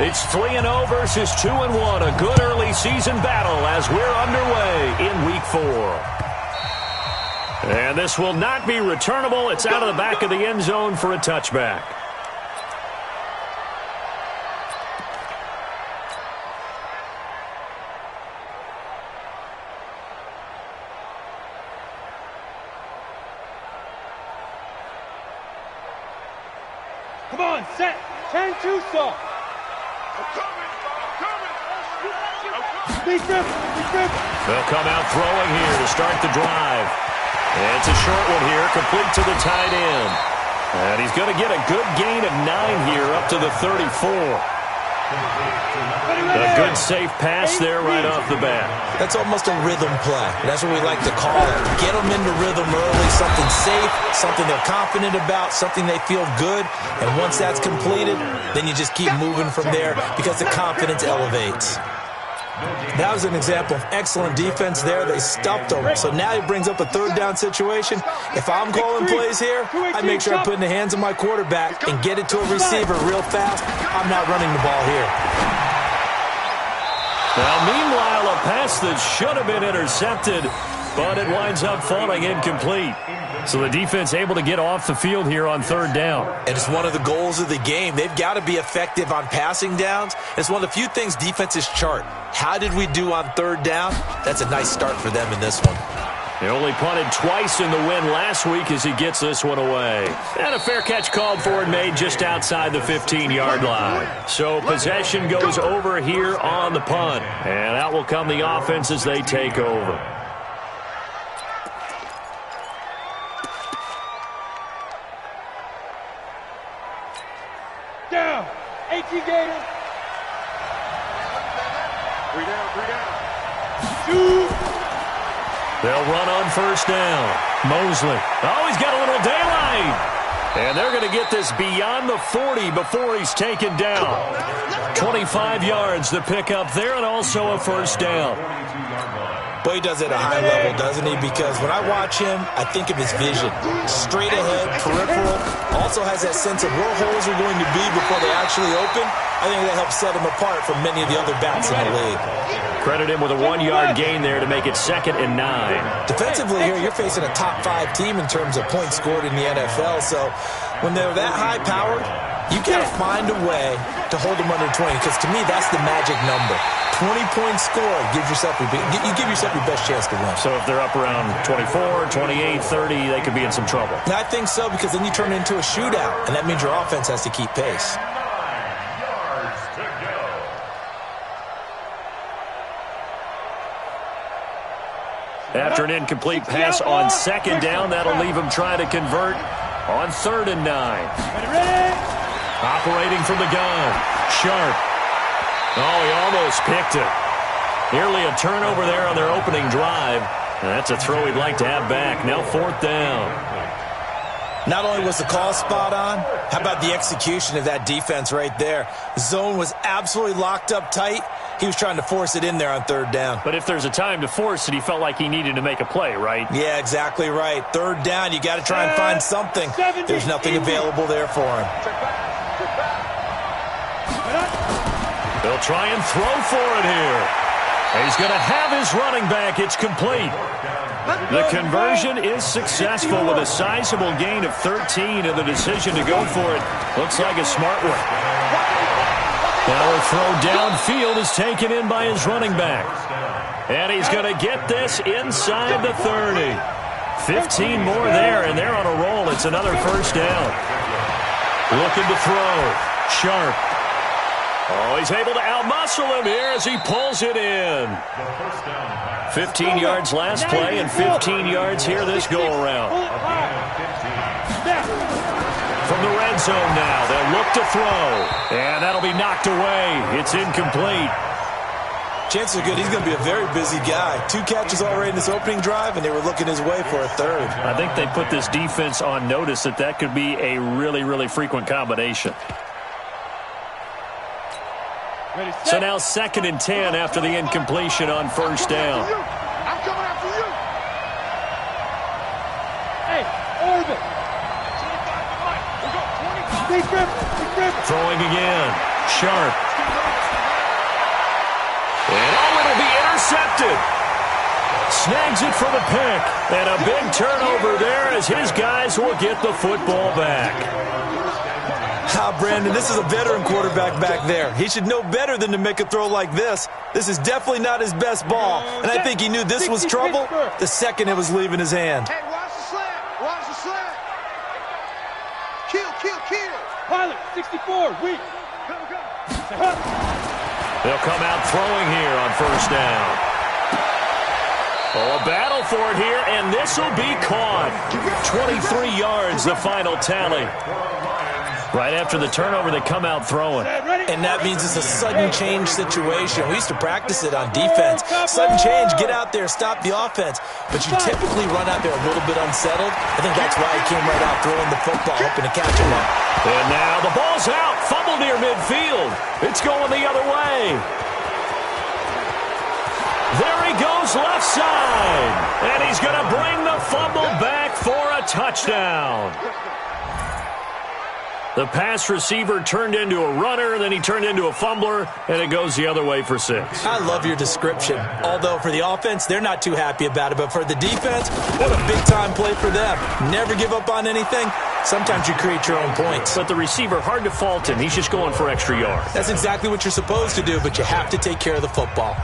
It's 3-0 versus 2-1. A good early season battle as we're underway in Week 4. And this will not be returnable. It's out of the back of the end zone for a touchback. Come on, set. 10-2 stop. They'll come out throwing here to start the drive. It's a short one here, complete to the tight end. And he's going to get a good gain of 9 here up to the 34. A good safe pass there right off the bat. That's almost a rhythm play. That's what we like to call it. Get them into rhythm early, something safe, something they're confident about, something they feel good. And once that's completed, then you just keep moving from there because the confidence elevates. That was an example of excellent defense there. They stuffed them. So now he brings up a third down situation. If I'm calling plays here, I make sure I put it in the hands of my quarterback and get it to a receiver real fast. I'm not running the ball here. Now, meanwhile, a pass that should have been intercepted, but it winds up falling incomplete. So the defense able to get off the field here on third down. And it's one of the goals of the game. They've got to be effective on passing downs. It's one of the few things defenses chart. How did we do on third down? That's a nice start for them in this one. He only punted twice in the win last week as he gets this one away. And a fair catch called for and made just outside the 15-yard line. So possession goes over here on the punt. And out will come the offense as they take over. Down. 18 Gators. 3 down. Shoot. They'll run on first down. Mosley. Oh, he's got a little daylight. And they're going to get this beyond the 40 before he's taken down. 25 yards the pick up there and also a first down. Boy, he does it at a high level, doesn't he? Because when I watch him, I think of his vision. Straight ahead, peripheral. Also has that sense of where holes are going to be before they actually open. I think that helps set him apart from many of the other backs in the league. Credit him with a 1-yard gain there to make it 2nd and 9. Defensively here, you're facing a top-5 team in terms of points scored in the NFL. So when they're that high-powered, you got to find a way to hold them under 20. Because to me, that's the magic number. 20 points scored, you give yourself your best chance to win. So if they're up around 24, 28, 30, they could be in some trouble. And I think so, because then you turn it into a shootout, and that means your offense has to keep pace. After an incomplete pass on 2nd down, that'll leave him trying to convert on 3rd and 9. Operating from the gun, Sharp. Oh, he almost picked it. Nearly a turnover there on their opening drive. And that's a throw he'd like to have back. Now 4th down. Not only was the call spot on, how about the execution of that defense right there? The zone was absolutely locked up tight. He was trying to force it in there on 3rd down. But if there's a time to force it, he felt like he needed to make a play, right? Yeah, exactly right. 3rd down, you got to try and find something. There's nothing available there for him. They'll try and throw for it here. He's going to have his running back. It's complete. The conversion is successful with a sizable gain of 13, and the decision to go for it looks like a smart one. Now a throw downfield is taken in by his running back. And he's going to get this inside the 30. 15 more there, and they're on a roll. It's another first down. Looking to throw. Sharp. Oh, he's able to outmuscle him here as he pulls it in. 15 yards last play and 15 yards here this go-around. From the red zone now, they'll look to throw. And that'll be knocked away. It's incomplete. Chances are good he's going to be a very busy guy. 2 catches already in this opening drive, and they were looking his way for a 3rd. I think they put this defense on notice that could be a really, really frequent combination. So now 2nd and 10 after the incompletion on first down. I'm coming after you. Hey, orbit. Throwing again. Sharp. And it'll be intercepted. Snags it for the pick. And a big turnover there as his guys will get the football back. Brandon, this is a veteran quarterback back there. He should know better than to make a throw like this. This is definitely not his best ball. And I think he knew this was trouble the second it was leaving his hand. Hey, watch the slant. Watch the slant. Kill. Pilot, 64, weak. They'll come out throwing here on first down. Oh, a battle for it here, and this will be caught. 23 yards, the final tally. Right after the turnover, they come out throwing. And that means it's a sudden change situation. We used to practice it on defense. Sudden change, get out there, stop the offense. But you typically run out there a little bit unsettled. I think that's why he came right out throwing the football, hoping to catch him up. And now the ball's out, fumbled near midfield. It's going the other way. There he goes left side. And he's going to bring the fumble back for a touchdown. The pass receiver turned into a runner, then he turned into a fumbler, and it goes the other way for 6. I love your description. Although for the offense, they're not too happy about it. But for the defense, what a big-time play for them. Never give up on anything. Sometimes you create your own points. But the receiver, hard to fault him. He's just going for extra yards. That's exactly what you're supposed to do, but you have to take care of the football.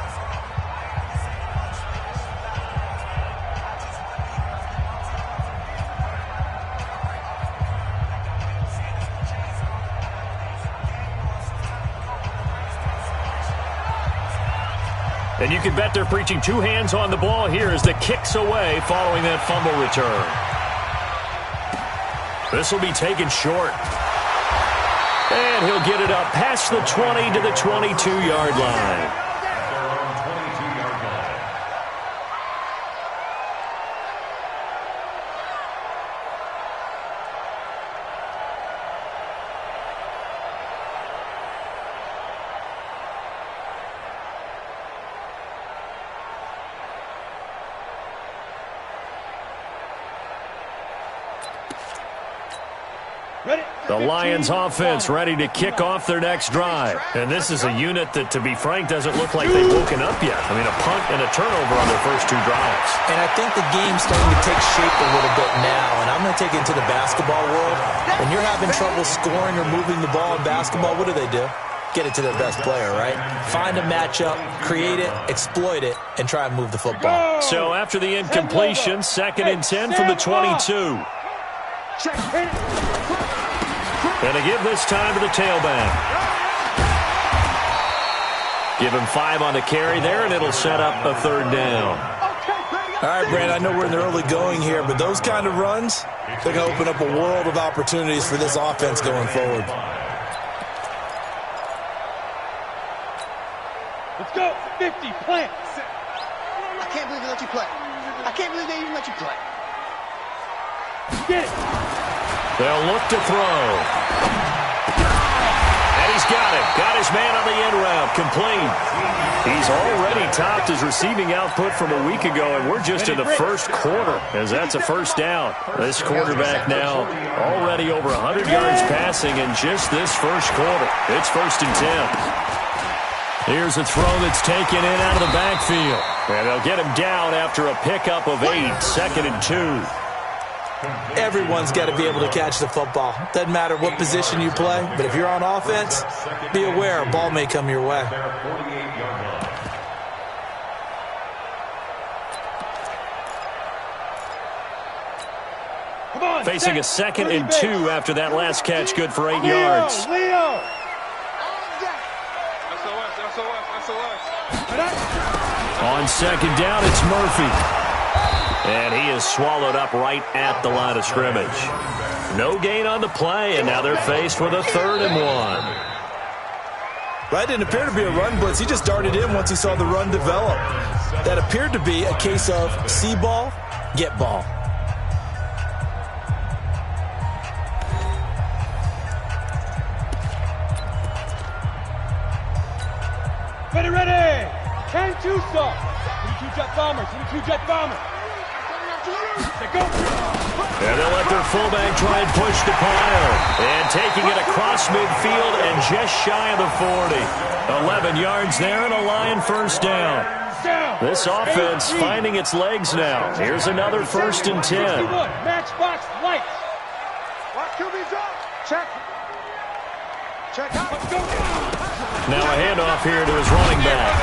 And you can bet they're preaching two hands on the ball here as the kick's away following that fumble return. This will be taken short. And he'll get it up past the 20 to the 22-yard line. The Lions offense ready to kick off their next drive. And this is a unit that, to be frank, doesn't look like they've woken up yet. I mean, a punt and a turnover on their first two drives. And I think the game's starting to take shape a little bit now. And I'm going to take it into the basketball world. When you're having trouble scoring or moving the ball in basketball, what do? Get it to their best player, right? Find a matchup, create it, exploit it, and try and move the football. So after the incompletion, 2nd and 10 from the 22. And to give this time to the tailback. Give him 5 on the carry there, and it'll set up a 3rd down. All right, Brand, I know we're in the early going here, but those kind of runs, they're going to open up a world of opportunities for this offense going forward. Let's go. 50, plant. I can't believe they let you play. I can't believe they even let you play. Get it. They'll look to throw. And he's got it. Got his man on the end route. Complete. He's already topped his receiving output from a week ago, and we're just in the first quarter, as that's a first down. This quarterback now already over 100 yards passing in just this first quarter. It's 1st and 10. Here's a throw that's taken in out of the backfield. And they'll get him down after a pickup of 8, 2nd and 2. Everyone's got to be able to catch the football. Doesn't matter what position you play, but if you're on offense, be aware a ball may come your way. Come on, facing a 2nd and 2 after that last catch, good for 8 yards. Leo. On 2nd down, it's Murphy. And he is swallowed up right at the line of scrimmage. No gain on the play, and now they're faced with a 3rd and 1. That didn't appear to be a run blitz. He just darted in once he saw the run develop. That appeared to be a case of see ball, get ball. Ready. 10-2 stop. 22 jet bomber. 22 jet bomber. And they'll let their fullback try and push the pile. And taking it across midfield and just shy of the 40. 11 yards there and a Lion first down. This offense finding its legs now. Here's another 1st and 10. Matchbox lights. Check. Check out. Let's go. Now a handoff here to his running back.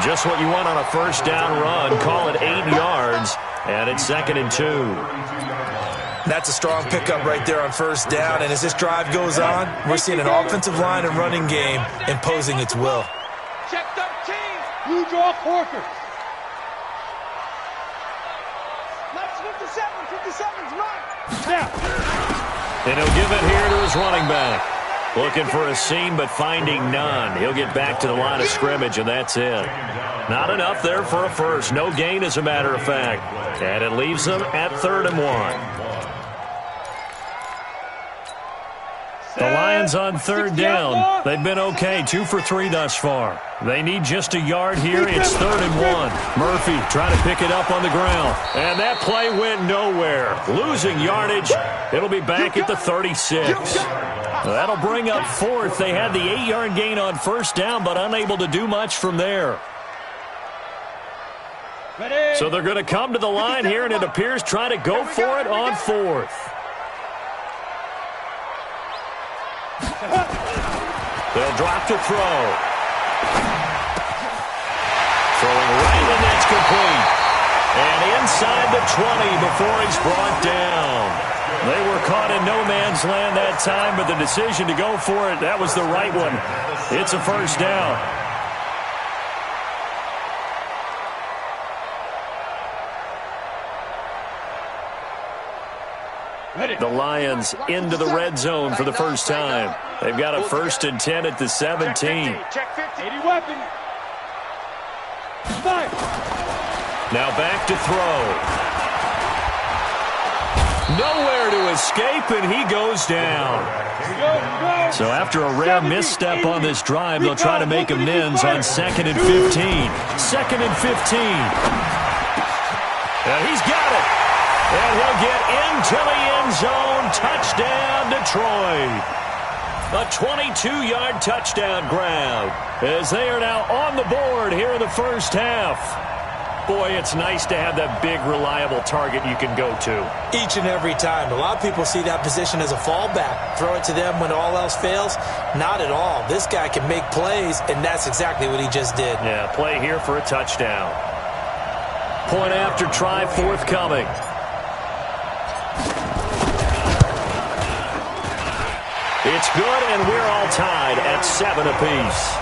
Just what you want on a first down run. Call it 8 yards. And it's 2nd and 2. That's a strong pickup right there on first down. And as this drive goes on, we're seeing an offensive line and running game imposing its will. Check 13. Blue draw Corkers. Let's 57. 57's mine. Snap. And he'll give it here to his running back. Looking for a seam, but finding none. He'll get back to the line of scrimmage, and that's it. Not enough there for a first. No gain, as a matter of fact. And it leaves them at 3rd and 1. The Lions on 3rd down. They've been okay, 2 for 3 thus far. They need just a yard here. It's 3rd and 1. Murphy trying to pick it up on the ground. And that play went nowhere. Losing yardage. It'll be back at the 36. That'll bring up 4th. They had the 8-yard gain on first down, but unable to do much from there. So they're going to come to the line here, and it appears try to go for it on 4th. They'll drop to throw. Throwing right, and that's complete. And inside the 20 before he's brought down. They were caught in no man's land that time, but the decision to go for it, that was the right one. It's a first down. The Lions into the red zone for the first time. They've got a 1st and 10 at the 17. Check 50. 80 weapon. Fire. Now back to throw. Nowhere to escape, and he goes down. So after a rare misstep on this drive, they'll try to make amends on 2nd and 15. 2nd and 15. And he's got it. And he'll get into the end zone. Touchdown, Detroit. A 22-yard touchdown grab as they are now on the board here in the first half. Boy, it's nice to have that big, reliable target you can go to. Each and every time. A lot of people see that position as a fallback. Throw it to them when all else fails. Not at all. This guy can make plays, and that's exactly what he just did. Yeah, play here for a touchdown. Point after try forthcoming. It's good, and we're all tied at 7 apiece.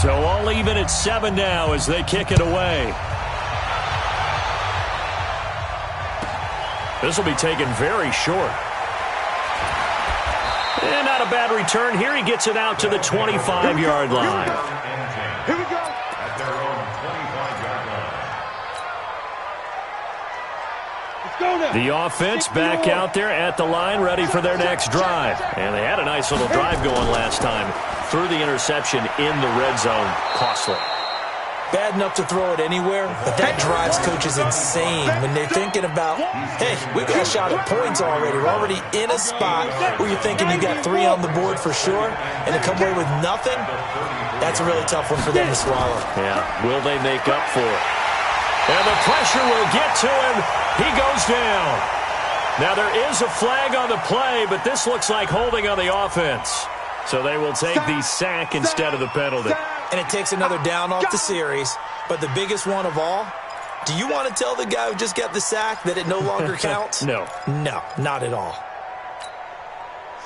So all even at 7 now as they kick it away. This will be taken very short. And not a bad return. Here he gets it out to the 25-yard line. Here we go. The offense back out there at the line, ready for their next drive. And they had a nice little drive going last time. Threw the interception in the red zone. Costly. Bad enough to throw it anywhere, but that drives coaches insane when they're thinking about, hey, we got a shot at points already. We're already in a spot where you're thinking you got 3 on the board for sure, and to come away with nothing, that's a really tough one for them to swallow. Yeah, will they make up for it? And the pressure will get to him. He goes down. Now there is a flag on the play, but this looks like holding on the offense. So they will take the sack instead of the penalty. And it takes another down off the series. But the biggest one of all, do you want to tell the guy who just got the sack that it no longer counts? No. No, not at all.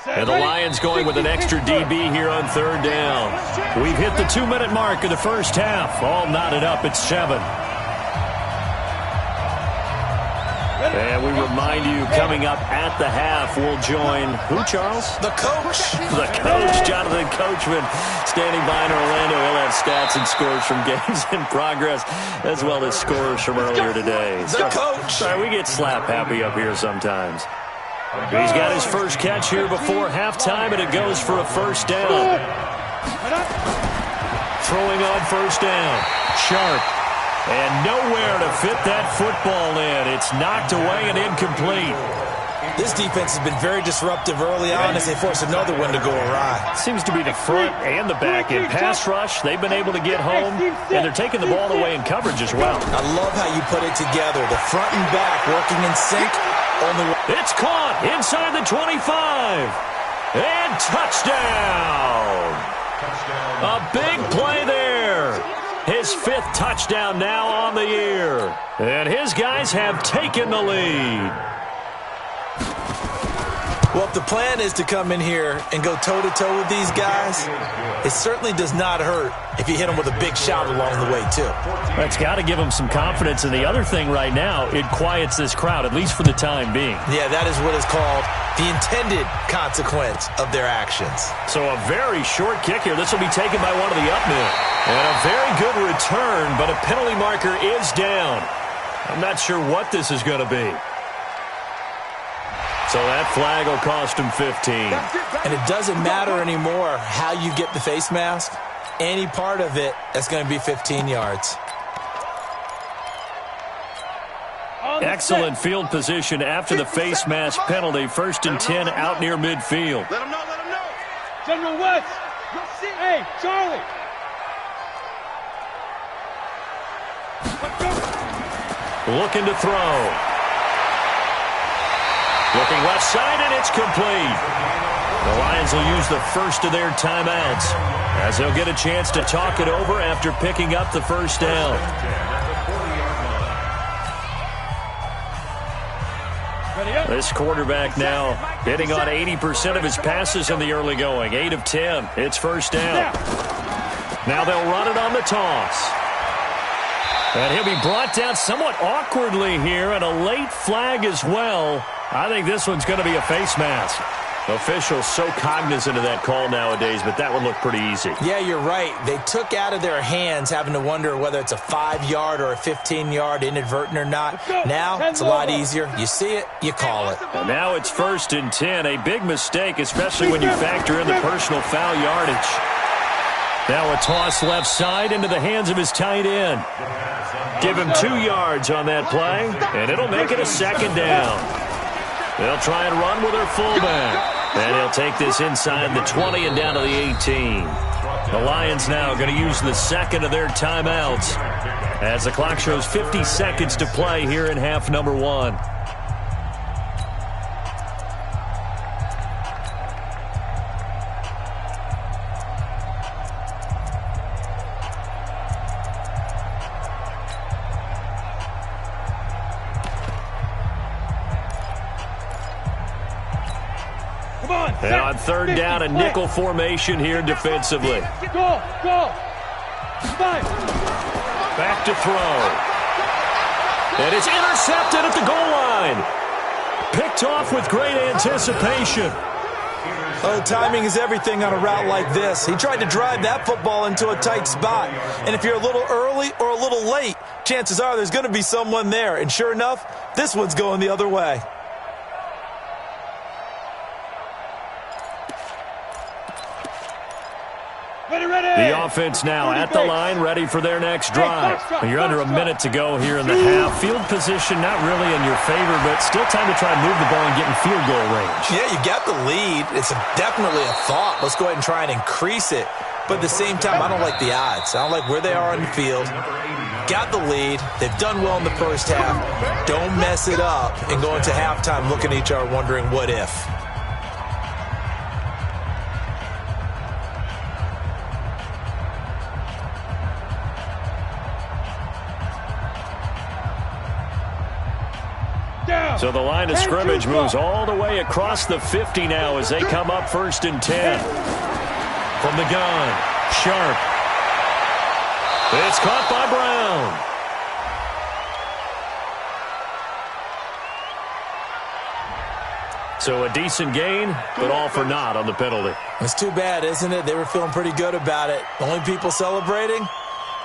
And the Lions going with an extra DB here on 3rd down. We've hit the 2-minute mark of the first half. All knotted up at 7. And we remind you, coming up at the half, we'll join who, Charles? The coach. The coach, Jonathan Coachman, standing by in Orlando. He'll have stats and scores from games in progress, as well as scores from earlier today. The coach. Sorry, we get slap happy up here sometimes. He's got his first catch here before halftime, and it goes for a first down. Throwing on first down. Sharp. And nowhere to fit that football in. It's knocked away and incomplete. This defense has been very disruptive early on as they force another one to go awry. Seems to be the front and the back in pass rush. They've been able to get home, and they're taking the ball away in coverage as well. I love how you put it together. The front and back working in sync. It's caught inside the 25. And touchdown. A big play there. His 5th touchdown now on the year. And his guys have taken the lead. Well, if the plan is to come in here and go toe-to-toe with these guys, it certainly does not hurt if you hit them with a big shot along the way, too. That's got to give them some confidence. And the other thing right now, it quiets this crowd, at least for the time being. Yeah, that is what is called the intended consequence of their actions. So a very short kick here. This will be taken by one of the up men. And a very good return, but a penalty marker is down. I'm not sure what this is going to be. So that flag will cost him 15. And it doesn't matter anymore how you get the face mask. Any part of it, that's going to be 15 yards. Excellent field position after the face mask penalty. 1st and 10 out near midfield. Let him know, let him know. General West. Hey, Charlie. Looking to throw. Looking left side, and it's complete. The Lions will use the first of their timeouts as they'll get a chance to talk it over after picking up the first down. This quarterback now hitting on 80% of his passes in the early going. 8 of 10. It's first down. Now they'll run it on the toss. And he'll be brought down somewhat awkwardly here, and a late flag as well. I think this one's going to be a face mask. Officials so cognizant of that call nowadays, but that would look pretty easy. Yeah, you're right. They took out of their hands having to wonder whether it's a 5-yard or a 15-yard inadvertent or not. Now it's a lot easier. You see it, you call it. And now it's 1st and 10. A big mistake, especially when you factor in the personal foul yardage. Now a toss left side into the hands of his tight end. Give him 2 yards on that play, and it'll make it a 2nd down. They'll try and run with their fullback. And he'll take this inside the 20 and down to the 18. The Lions now going to use the 2nd of their timeouts as the clock shows 50 seconds to play here in half number 1. And on 3rd down, a nickel formation here defensively. Go. Back to throw. And it's intercepted at the goal line. Picked off with great anticipation. Oh, timing is everything on a route like this. He tried to drive that football into a tight spot. And if you're a little early or a little late, chances are there's going to be someone there. And sure enough, this one's going the other way. The offense now at the line, ready for their next drive. You're under a minute to go here in the half. Field position not really in your favor, but still time to try and move the ball and get in field goal range. Yeah, you got the lead. It's definitely a thought. Let's go ahead and try and increase it. But at the same time, I don't like the odds. I don't like where they are on the field. Got the lead. They've done well in the first half. Don't mess it up and go into halftime looking at each other wondering what if. So the line of scrimmage moves all the way across the 50 now as they come up 1st and 10. From the gun, Sharp. It's caught by Brown. So a decent gain, but all for naught on the penalty. It's too bad, isn't it? They were feeling pretty good about it. The only people celebrating,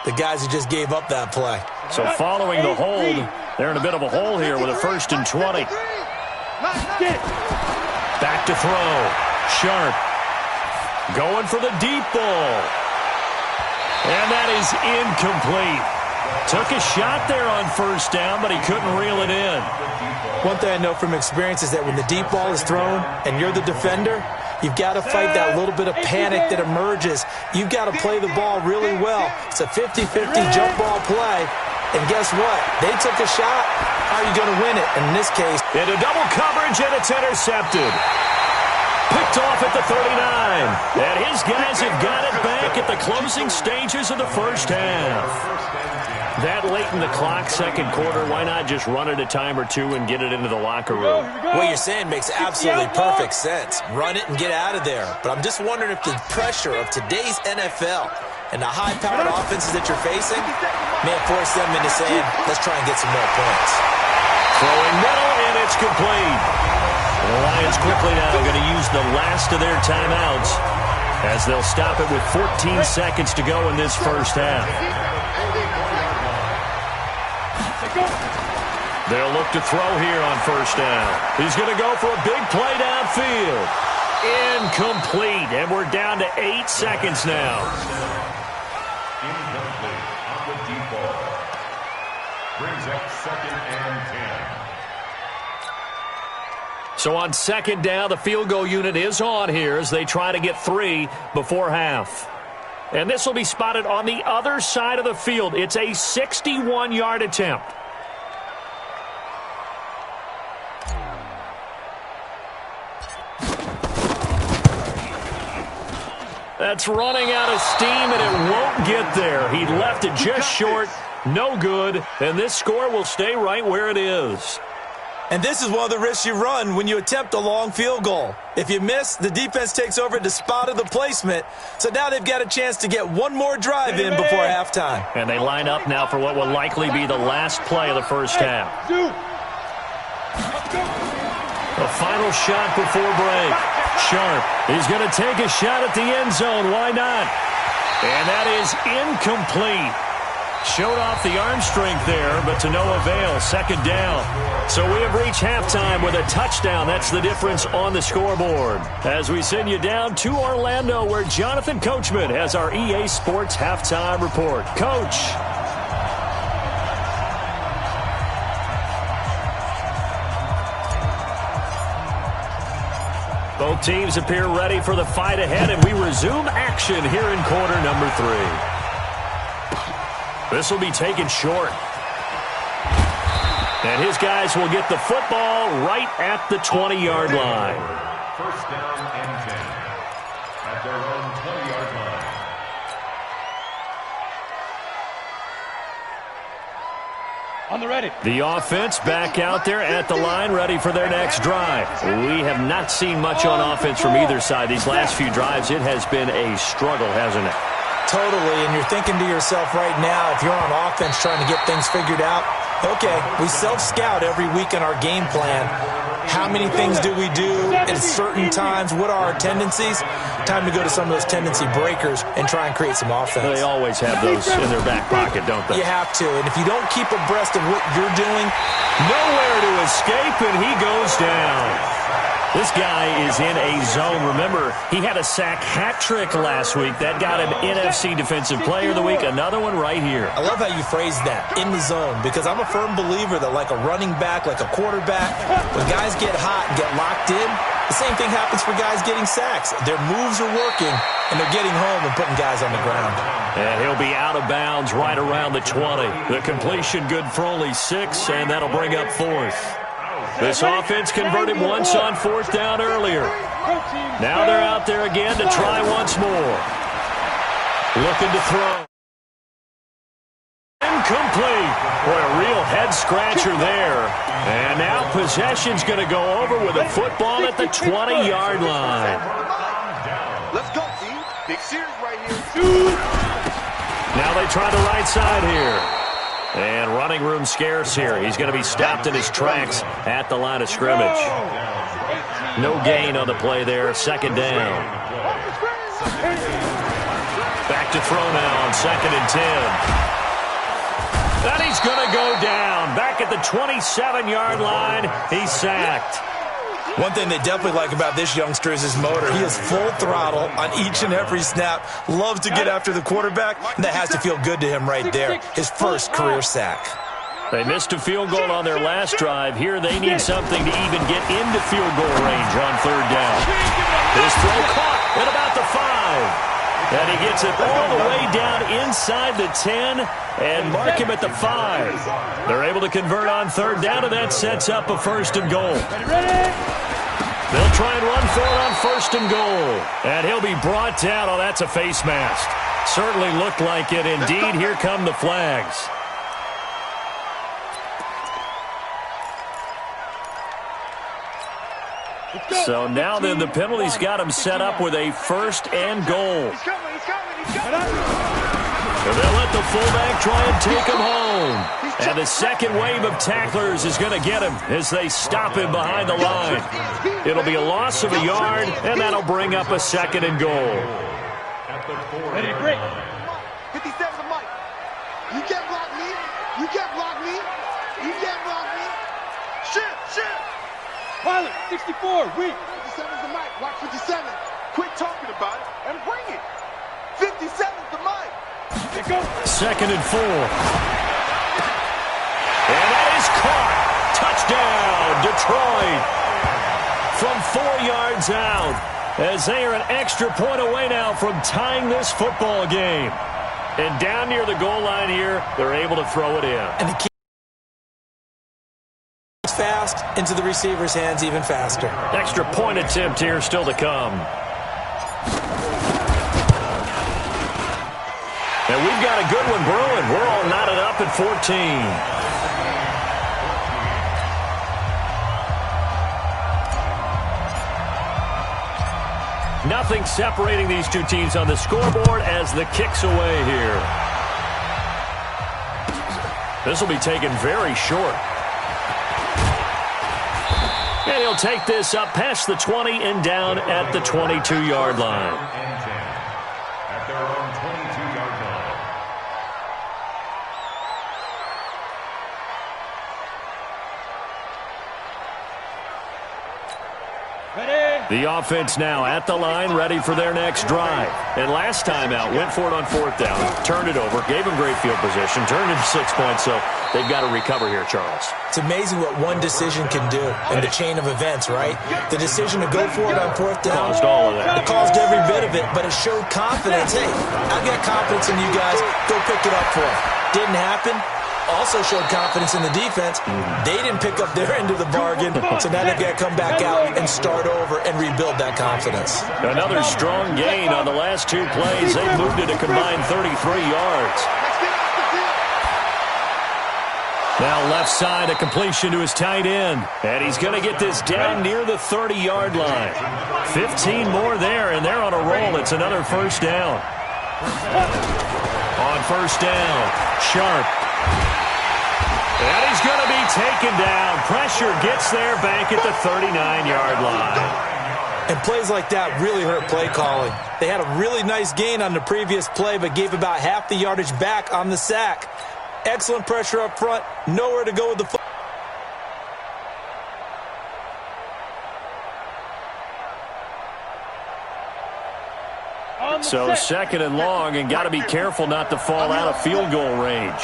the guys who just gave up that play. So following the hold, they're in a bit of a hole here with a 1st and 20. Back to throw. Sharp. Going for the deep ball. And that is incomplete. Took a shot there on first down, but he couldn't reel it in. One thing I know from experience is that when the deep ball is thrown and you're the defender, you've got to fight that little bit of panic that emerges. You've got to play the ball really well. It's a 50-50 jump ball play. And guess what? They took a shot. How are you going to win it? And in this case, into double coverage, and it's intercepted. Picked off at the 39. And his guys have got it back at the closing stages of the first half. That late in the clock, second quarter, why not just run it a time or two and get it into the locker room? What you're saying makes absolutely perfect sense. Run it and get out of there. But I'm just wondering if the pressure of today's NFL and the high-powered offenses that you're facing may have forced them into saying, let's try and get some more points. Throwing middle, and it's complete. The Lions quickly now going to use the last of their timeouts as they'll stop it with 14 seconds to go in this first half. They'll look to throw here on first down. He's going to go for a big play downfield. Incomplete, and we're down to 8 seconds now. Incomplete on the deep ball. Brings up 2nd and 10. So on second down, the field goal unit is on here as they try to get 3 before half. And this will be spotted on the other side of the field. It's a 61-yard attempt. That's running out of steam, and it won't get there. He left it just short. No good. And this score will stay right where it is. And this is one of the risks you run when you attempt a long field goal. If you miss, the defense takes over at the spot of the placement. So now they've got a chance to get one more drive in before halftime. And they line up now for what will likely be the last play of the first half. The final shot before break. Sharp. He's going to take a shot at the end zone. Why not? And that is incomplete. Showed off the arm strength there, but to no avail. Second down. So we have reached halftime with a touchdown. That's the difference on the scoreboard. As we send you down to Orlando, where Jonathan Coachman has our EA Sports halftime report. Coach. Both teams appear ready for the fight ahead, and we resume action here in quarter number 3. This will be taken short. And his guys will get the football right at the 20-yard line. First down and 10 at their own 20-yard line. On the ready. The offense back out there at the line, ready for their next drive. We have not seen much on offense from either side. These last few drives, it has been a struggle, hasn't it? Totally, and you're thinking to yourself right now, if you're on offense trying to get things figured out, okay, we self-scout every week in our game plan. How many things do we do at certain times? What are our tendencies? Time to go to some of those tendency breakers and try and create some offense. They always have those in their back pocket, don't they? You have to, and if you don't keep abreast of what you're doing, nowhere to escape, and he goes down. This guy is in a zone. Remember, he had a sack hat trick last week. That got him NFC Defensive Player of the Week. Another one right here. I love how you phrased that, in the zone, because I'm a firm believer that like a running back, like a quarterback, when guys get hot and get locked in, the same thing happens for guys getting sacks. Their moves are working, and they're getting home and putting guys on the ground. And he'll be out of bounds right around the 20. The completion good for only 6, and that'll bring up 4th. This offense converted once on 4th down earlier. Now they're out there again to try once more. Looking to throw. Incomplete. Boy, a real head-scratcher there. And now possession's going to go over with a football at the 20-yard line. Let's go, team. Big series right here. Now they try the right side here. And running room scarce here. He's going to be stopped in his tracks at the line of scrimmage. No gain on the play there. Second down. Back to throw now on 2nd and 10. And he's going to go down. Back at the 27-yard line. He's sacked. One thing they definitely like about this youngster is his motor. He is full throttle on each and every snap, loves to get after the quarterback, and that has to feel good to him right there. His first career sack. They missed a field goal on their last drive. Here they need something to even get into field goal range on third down. His throw caught at about the 5. And he gets it all the way down inside the 10 and mark him at the 5. They're able to convert on third down, and that sets up a 1st and goal. They'll try and run for it on 1st and goal. And he'll be brought down. Oh, that's a face mask. Certainly looked like it. Indeed, here come the flags. So now then the penalty's got him set up with a 1st and goal. So they'll let the fullback try and take him home. And the second wave of tacklers is going to get him as they stop him behind the line. It'll be a loss of a yard, and that'll bring up a 2nd and goal. Ready, break. 57 to Mike. You can't block me. You can't block me. You can't block me. Shit. Pilot, 64, weak. 57's the Mike. Watch 57. Quit talking about it and bring it. 57's the Mike. Let go. 2nd and 4. And that is caught. Touchdown, Detroit. From 4 yards out, as they are an extra point away now from tying this football game. And down near the goal line here, they're able to throw it in. And the key fast into the receiver's hands even faster. Extra point attempt here still to come. And we've got a good one brewing. We're all knotted up at 14. Nothing separating these two teams on the scoreboard as the kick's away here. This will be taken very short. And he'll take this up past the 20 and down at the 22-yard line. At their own 22-yard line. Ready. The offense now at the line, ready for their next drive. And last time out, went for it on 4th down, turned it over, gave them great field position, turned it to 6 points, so they've got to recover here, Charles. It's amazing what one decision can do in the chain of events, right? The decision to go for it on 4th down. Caused all of that. It caused every bit of it, but it showed confidence. Hey, I've got confidence in you guys. Go pick it up for it. Didn't happen. Also showed confidence in the defense. They didn't pick up their end of the bargain, so now they've got to come back out and start over and rebuild that confidence. Another strong gain on the last 2 plays. They moved it a combined 33 yards. Now left side, a completion to his tight end. And he's going to get this down near the 30-yard line. 15 more there, and they're on a roll. It's another 1st down. On 1st down, Sharp. And he's going to be taken down. Pressure gets there back at the 39-yard line. And plays like that really hurt play calling. They had a really nice gain on the previous play, but gave about half the yardage back on the sack. Excellent pressure up front. Nowhere to go with the football. So 2nd and long, and got to be careful not to fall out of field goal range.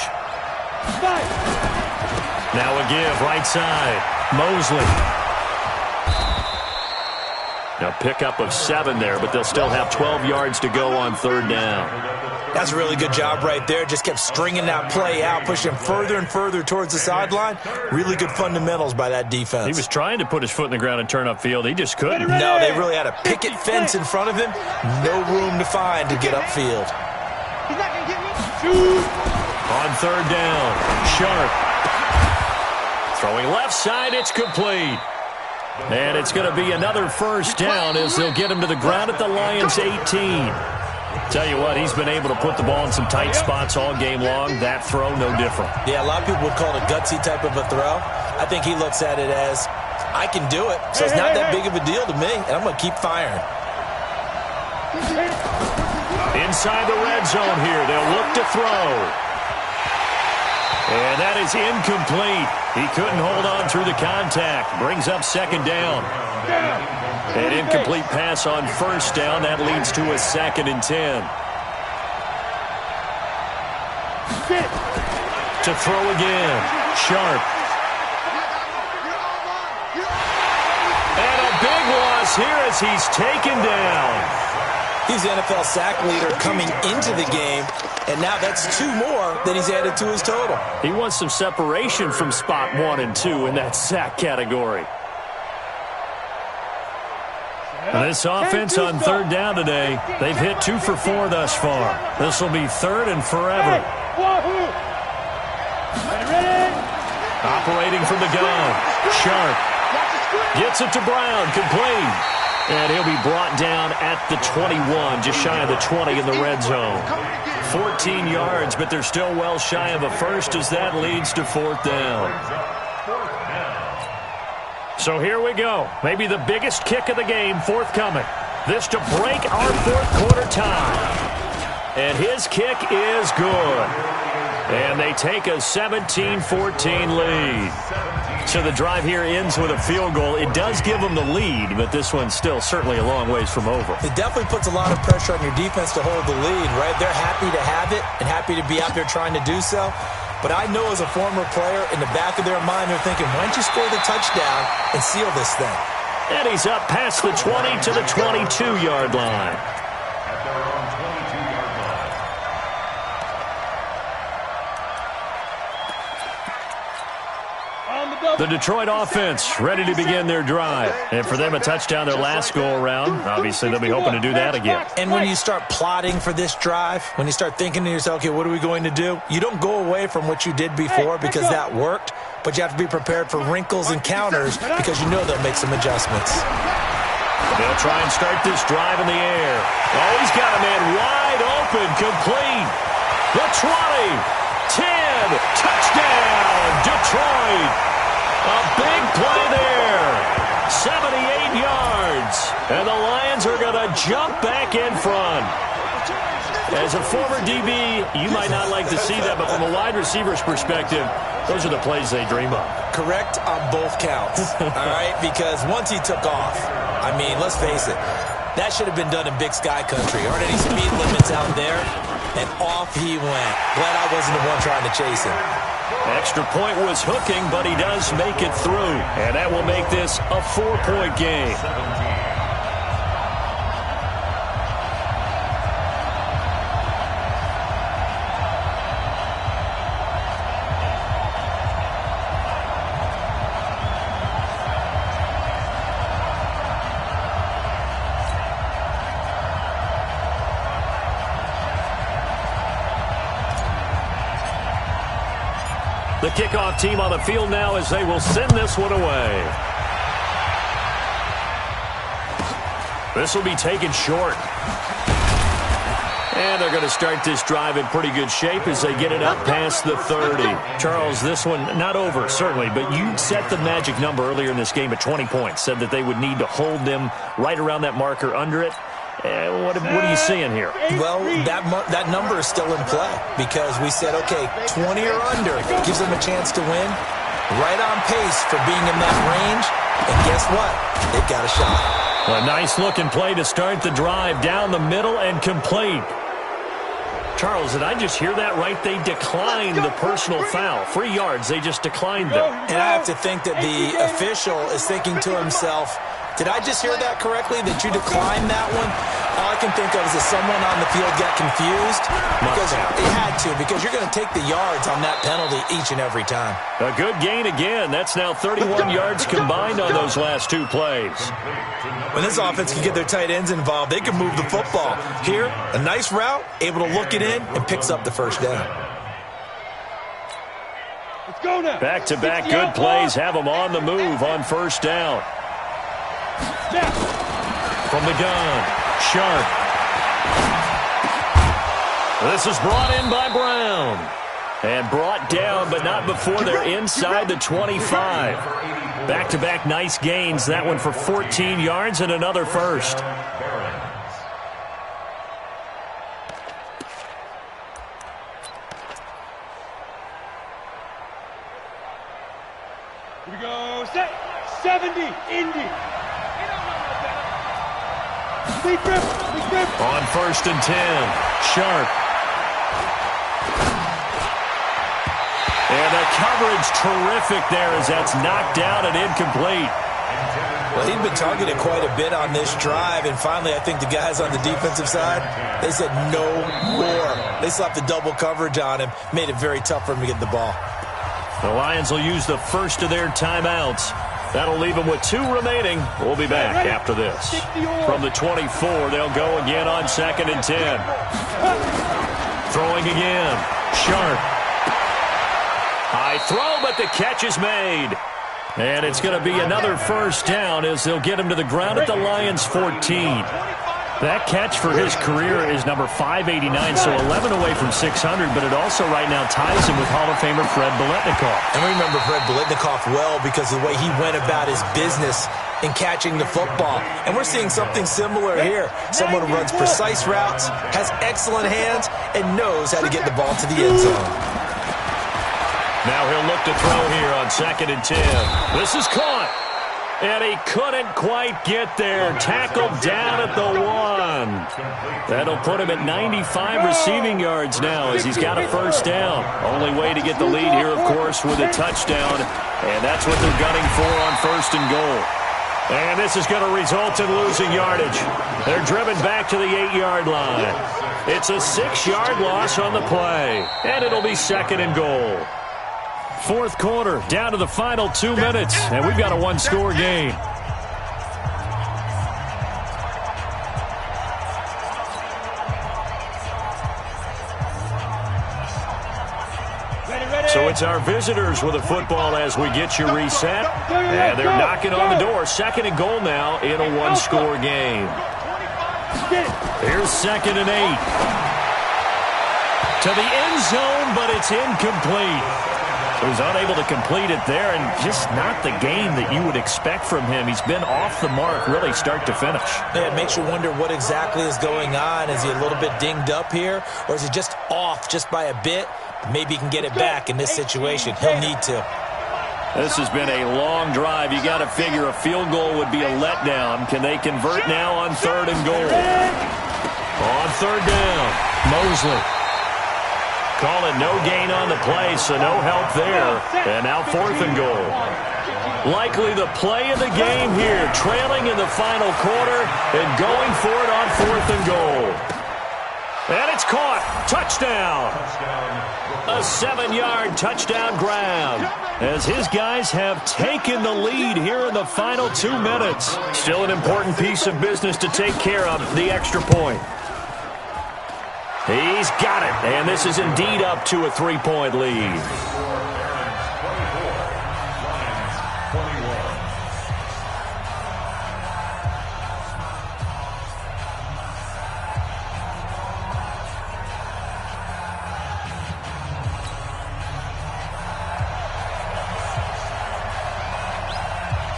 Now a give, right side. Mosley. Now pickup of 7 there, but they'll still have 12 yards to go on 3rd down. That's a really good job right there. Just kept stringing that play out, pushing him further and further towards the sideline. Really good fundamentals by that defense. He was trying to put his foot in the ground and turn upfield. He just couldn't. No, they really had a picket fence in front of him. No room to find to get upfield. He's not going to get me. Shoot. On 3rd down, Sharp. Throwing left side, it's complete. And it's going to be another 1st down as they'll get him to the ground at the Lions' 18. Tell you what, he's been able to put the ball in some tight spots all game long. That throw, no different. Yeah, a lot of people would call it a gutsy type of a throw. I think he looks at it as, I can do it, so it's not that big of a deal to me, and I'm going to keep firing. Inside the red zone here, they'll look to throw. And that is incomplete. He couldn't hold on through the contact. Brings up second down. An incomplete pass on first down. That leads to a 2nd and 10. To throw again. Sharp. And a big loss here as he's taken down. He's the NFL sack leader coming into the game, and now that's 2 more than he's added to his total. He wants some separation from spot 1 and 2 in that sack category. And this offense on 3rd down today, they've hit 2 for 4 thus far. This will be 3rd and forever. Operating from the gun. Sharp. Gets it to Brown. Complete. And he'll be brought down at the 21, just shy of the 20 in the red zone. 14 yards, but they're still well shy of a first as that leads to 4th down. So here we go. Maybe the biggest kick of the game forthcoming. This to break our 4th quarter tie. And his kick is good. And they take a 17-14 lead. So the drive here ends with a field goal. It does give them the lead, but this one's still certainly a long ways from over. It definitely puts a lot of pressure on your defense to hold the lead, right? They're happy to have it and happy to be out there trying to do so. But I know as a former player, in the back of their mind, they're thinking, why don't you score the touchdown and seal this thing? And he's up past the 20 to the 22-yard line. The Detroit offense ready to begin their drive. And for them, a touchdown their last go-around. Obviously, they'll be hoping to do that again. And when you start plotting for this drive, when you start thinking to yourself, okay, what are we going to do? You don't go away from what you did before because that worked, but you have to be prepared for wrinkles and counters because you know they'll make some adjustments. They'll try and start this drive in the air. Oh, he's got a man wide open, complete. The 20, 10, touchdown, Detroit. A big play there. 78 yards. And the Lions are going to jump back in front. As a former DB, you might not like to see that, but from a wide receiver's perspective, those are the plays they dream of. Correct on both counts, all right? Because once he took off, I mean, let's face it, that should have been done in Big Sky country. Aren't any speed limits out there? And off he went. Glad I wasn't the one trying to chase him. Extra point was hooking, but he does make it through. And that will make this a 4-point game. The kickoff team on the field now as they will send this one away. This will be taken short. And they're going to start this drive in pretty good shape as they get it up past the 30. Charles, this one not over, certainly, but you set the magic number earlier in this game at 20 points, said that they would need to hold them right around that marker under it. What are you seeing here? Well, that number is still in play because we said, okay, 20 or under gives them a chance to win. Right on pace for being in that range. And guess what? They've got a shot. A nice-looking play to start the drive down the middle and complete. Charles, did I just hear that right? They declined the personal foul. 3 yards, they just declined them. And I have to think that the official is thinking to himself, did I just hear that correctly, that you declined that one? All I can think of is that someone on the field got confused because they had to, because you're going to take the yards on that penalty each and every time. A good gain again. That's now 31 yards combined on those last 2 plays. When this offense can get their tight ends involved, they can move the football. Here, a nice route, able to look it in, and picks up the first down. Let's go now. Back-to-back good plays have them on the move on first down. From the gun, Sharp. This is brought in by Brown. And brought down, but not before they're inside the 25. Back-to-back nice gains. That one for 14 yards and another first. Here we go. Set. 70. Indy. Big grip. Big grip. On 1st and 10. Sharp. And the coverage terrific there as that's knocked down and incomplete. Well, he'd been targeted quite a bit on this drive, and finally I think the guys on the defensive side, they said no more. They slapped the double coverage on him, made it very tough for him to get the ball. The Lions will use the first of their timeouts. That'll leave them with 2 remaining. We'll be back after this. From the 24, they'll go again on 2nd and 10. Throwing again. Sharp. High throw, but the catch is made. And it's going to be another first down as they'll get him to the ground at the Lions' 14. That catch for his career is number 589, so 11 away from 600, but it also right now ties him with Hall of Famer Fred Biletnikoff. And we remember Fred Biletnikoff well because of the way he went about his business in catching the football. And we're seeing something similar here. Someone who runs precise routes, has excellent hands, and knows how to get the ball to the end zone. Now he'll look to throw here on 2nd and 10. This is caught. And he couldn't quite get there. Tackled down at the 1. That'll put him at 95 receiving yards now as he's got a first down. Only way to get the lead here, of course, with a touchdown. And that's what they're gunning for on 1st and goal. And this is going to result in losing yardage. They're driven back to the 8-yard line. It's a 6-yard loss on the play. And it'll be 2nd and goal. 4th quarter, down to the final 2 minutes, and we've got a 1-score game. So it's our visitors with the football as we get you reset. And they're knocking on the door. 2nd and goal now in a 1-score game. Here's 2nd and 8. To the end zone, but it's incomplete. So he's unable to complete it there, and just not the game that you would expect from him. He's been off the mark, really, start to finish. Yeah, it makes you wonder what exactly is going on. Is he a little bit dinged up here, or is he just off just by a bit? Maybe he can get it back in this situation. He'll need to. This has been a long drive. You got to figure a field goal would be a letdown. Can they convert now on 3rd and goal? On 3rd down, Mosley. Calling no gain on the play, so no help there. And now 4th and goal. Likely the play of the game here, trailing in the final quarter and going for it on 4th and goal. And it's caught. Touchdown. A 7-yard touchdown grab as his guys have taken the lead here in the final 2 minutes. Still an important piece of business to take care of, the extra point. He's got it, and this is indeed up to a 3-point lead.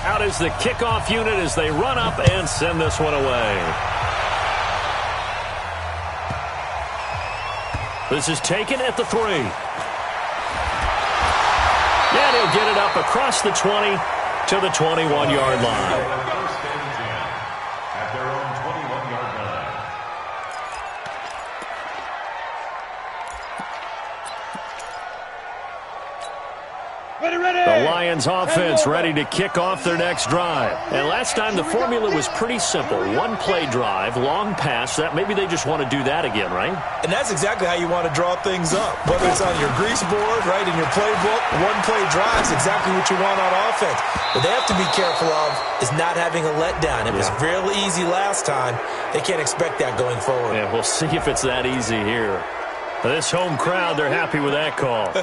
Out is the kickoff unit as they run up and send this one away. This is taken at the 3. And he'll get it up across the 20 to the 21-yard line. First and 10 at their own 21-yard line. The Lions offense ready to kick off their next drive. And last time the formula was pretty simple. 1-play drive, long pass. That maybe they just want to do that again, right? And that's exactly how you want to draw things up. Whether it's on your grease board, right, in your playbook, 1-play drive is exactly what you want on offense. What they have to be careful of is not having a letdown. It was real easy last time. They can't expect that going forward. Yeah, we'll see if it's that easy here. This home crowd, they're happy with that call.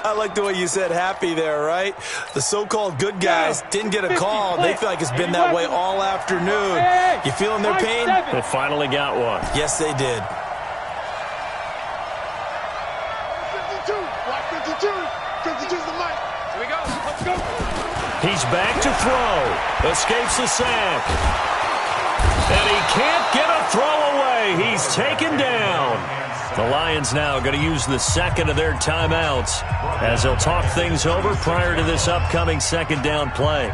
I like the way you said happy there, right? The so-called good guys didn't get a call. They feel like it's been that way all afternoon. You feeling their pain? They finally got one. Yes, they did. 52, block 52. 52's the mic. Here we go. Let's go. He's back to throw. Escapes the sack. And he can't get a throw away. He's taken down. The Lions now going to use the second of their timeouts as they'll talk things over prior to this upcoming second down play.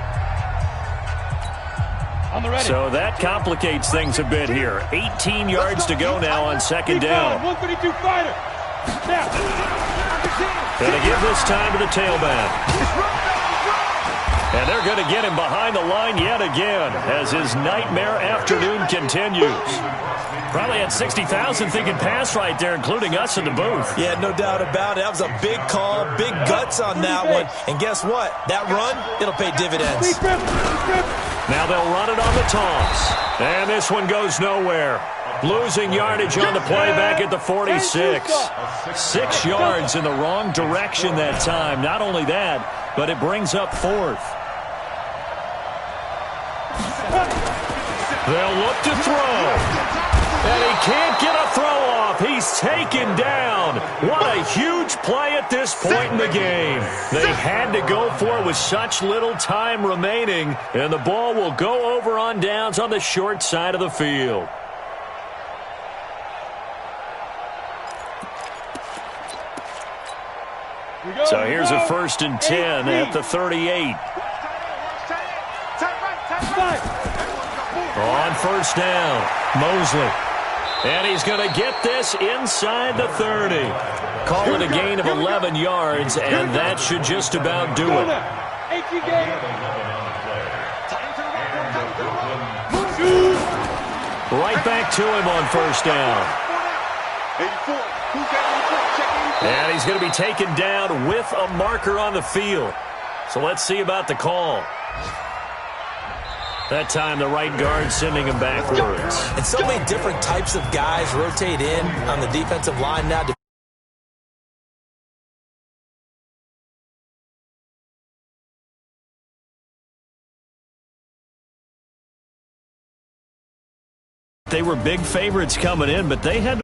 So that complicates things a bit here. 18 yards to go now on second down. 132 fighter. Going to give this time to the tailback. And they're going to get him behind the line yet again as his nightmare afternoon continues. Probably had 60,000 thinking pass right there, including us in the booth. Yeah, no doubt about it. That was a big call, big guts on that one. And guess what? That run, it'll pay dividends. Now they'll run it on the toss. And this one goes nowhere. Losing yardage on the play back at the 46. 6 yards in the wrong direction that time. Not only that, but it brings up fourth. They'll look to throw. And he can't get a throw off. He's taken down. What a huge play at this point in the game. They had to go for it with such little time remaining. And the ball will go over on downs on the short side of the field. So here's a 1st and 10 at the 38. On first down, Mosley. And he's going to get this inside the 30. Call it a gain of 11 yards, and that should just about do it. Right back to him on first down. And he's going to be taken down with a marker on the field. So let's see about the call. That time the right guard sending him backwards. And so many different types of guys rotate in on the defensive line now. They were big favorites coming in, but they had